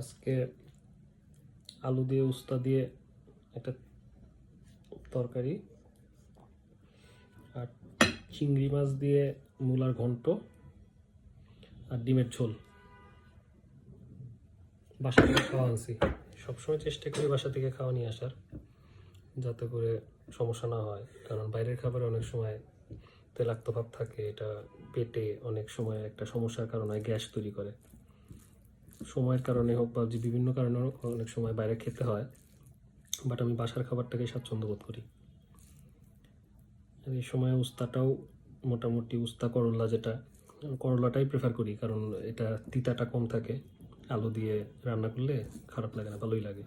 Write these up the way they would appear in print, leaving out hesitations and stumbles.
আজকে আলু দিয়ে উস্তা দিয়ে একটা তরকারি আর চিংড়ি মাছ দিয়ে মূলার ঘন্ট আর ডিমের ঝোল। বাসা থেকে খাওয়া আনছি। সবসময় চেষ্টা করি বাসা থেকে খাওয়া নিয়ে আসার, যাতে করে সমস্যা না হয়, কারণ বাইরের খাবারে অনেক সময় তেলাক্ত ভাব থাকে, এটা পেটে অনেক সময় একটা সমস্যার কারণে গ্যাস তৈরি করে। সময়ের কারণে হোক বা যে বিভিন্ন কারণে অনেক সময় বাইরে খেতে হয়, বাট আমি বাসার খাবারটাকে স্বাচ্ছন্দ্য বোধ করি। এই সময় উস্তাটাও মোটামুটি উস্তা করলা, যেটা করলাটাই প্রেফার করি, কারণ এটা তিতাটা কম থাকে। আলু দিয়ে রান্না করলে খারাপ লাগে না, ভালোই লাগে।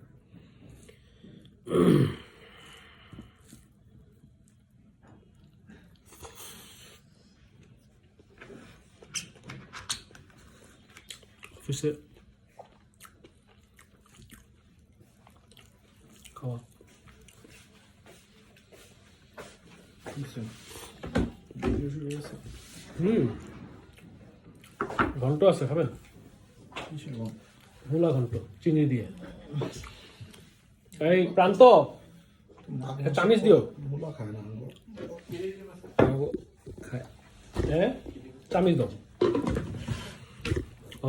অফিসে খাওয়া ঘন্ট আছে, খাবেন? মূলা ঘন্ট চিনি দিয়ে। এই প্রান্ত, চামিচ দিও। হ্যাঁ, চামিচ দাও।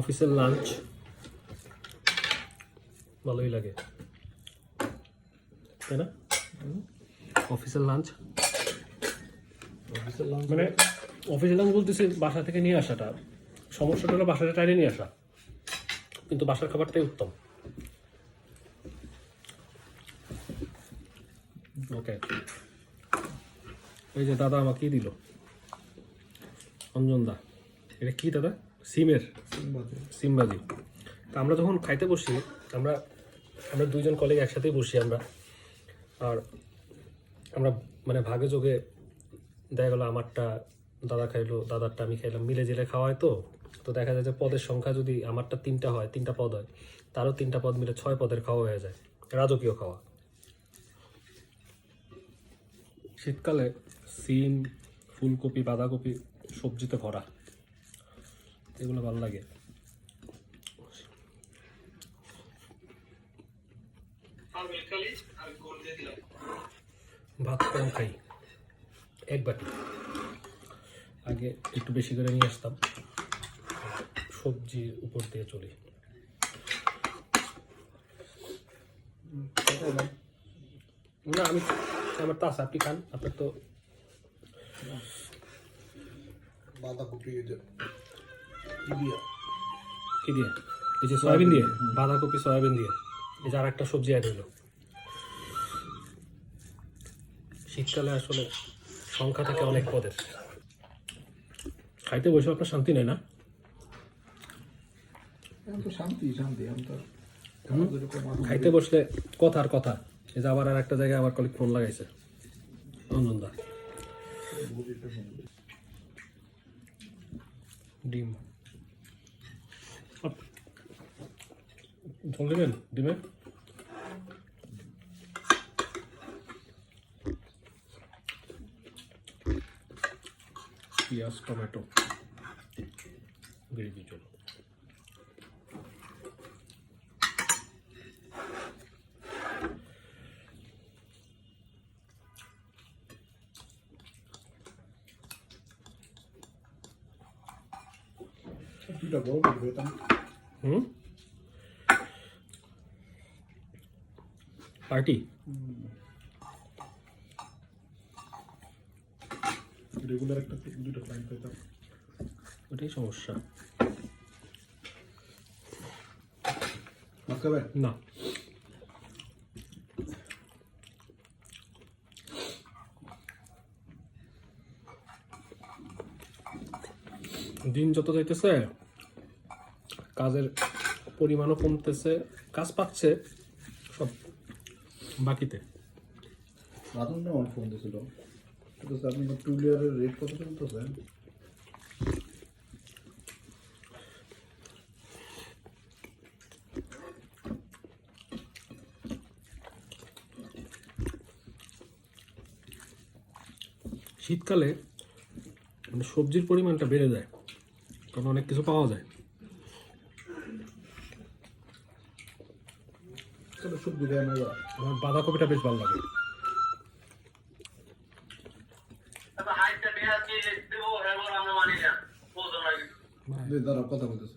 অফিসের লাঞ্চ ভালোই লাগে, তাই না? অফিসের লাঞ্চ মানে অফিসের লাঞ্চ বলতেছি বাসা থেকে নিয়ে আসাটা। সমস্যাটা হলো বাসাটা টাইরে নিয়ে আসা, কিন্তু বাসার খাবারটাই উত্তম। ওকে, এই যে দাদা আমাকেই দিল অঞ্জন দা, এটা কি দাদা? সিমবাজি। তা আমরা যখন খাইতে বসি, আমরা দুইজন কলিগ একসাথেই বসি আমরা, আর আমরা মানে ভাগে যোগে দেখা গেলো আমারটা দাদা খাইলো, দাদারটা আমি খাইলাম, মিলে জেলে খাওয়া হয়। তো দেখা যায় যে পদের সংখ্যা যদি আমারটা 3টা হয়, 3টা পদ হয়, তারও 3টা পদ মিলে 6 পদের খাওয়া হয়ে যায়, রাজকীয় খাওয়া। শীতকালে সিম, ফুলকপি, বাঁধাকপি সবজিতে ভরা, এগুলো ভালো লাগে। ভাত কম খাই, এক বাটি। আগে একটু বেশি করে নিয়ে আসতাম, সবজির উপর দিয়ে চলি। না, আমি আমার তো আছে, আপনি খান। আপনার তো বাঁধাকপি কি দিয়ে? এই যে সয়াবিন দিয়ে, বাঁধাকপি সয়াবিন দিয়ে, এই যে আর একটা সবজি অ্যাড হইলো। শীতকালে আসলে সংখ্যা থাকে অনেক পদের, খাইতে বসে আপনার শান্তি নেই না? শান্তি খাইতে বসলে কথা আর কথা। এই যে আবার আর একটা জায়গায় আমার কলিগ ফোন লাগাইছে, অনন্দা। ডিম ঝোল দেবেন ডিমে? পেঁয়াজ, টমেটো, গ্রেভি ঝোল। পার্টি রেগুলার একটা 2টা ক্লায়েন্ট পেতাম, ওটাই সমস্যা। না, দিন যত যাইতেছে কাজের পরিমাণও কমতেছে, কাজ পাচ্ছে সব বাকিতে। রাতুন না আমার ফোন দিয়েছিল, আপনি টুলিয়ারের রেট কত চলতেছে? শীতকালে মানে সবজির পরিমাণটা বেড়ে যায়, কারণ অনেক কিছু পাওয়া যায়। শীতকালে সবজি খায় মজা। আমার বাঁধাকপিটা বেশ ভালো লাগে। দাঁড়া কথা বলতেছে।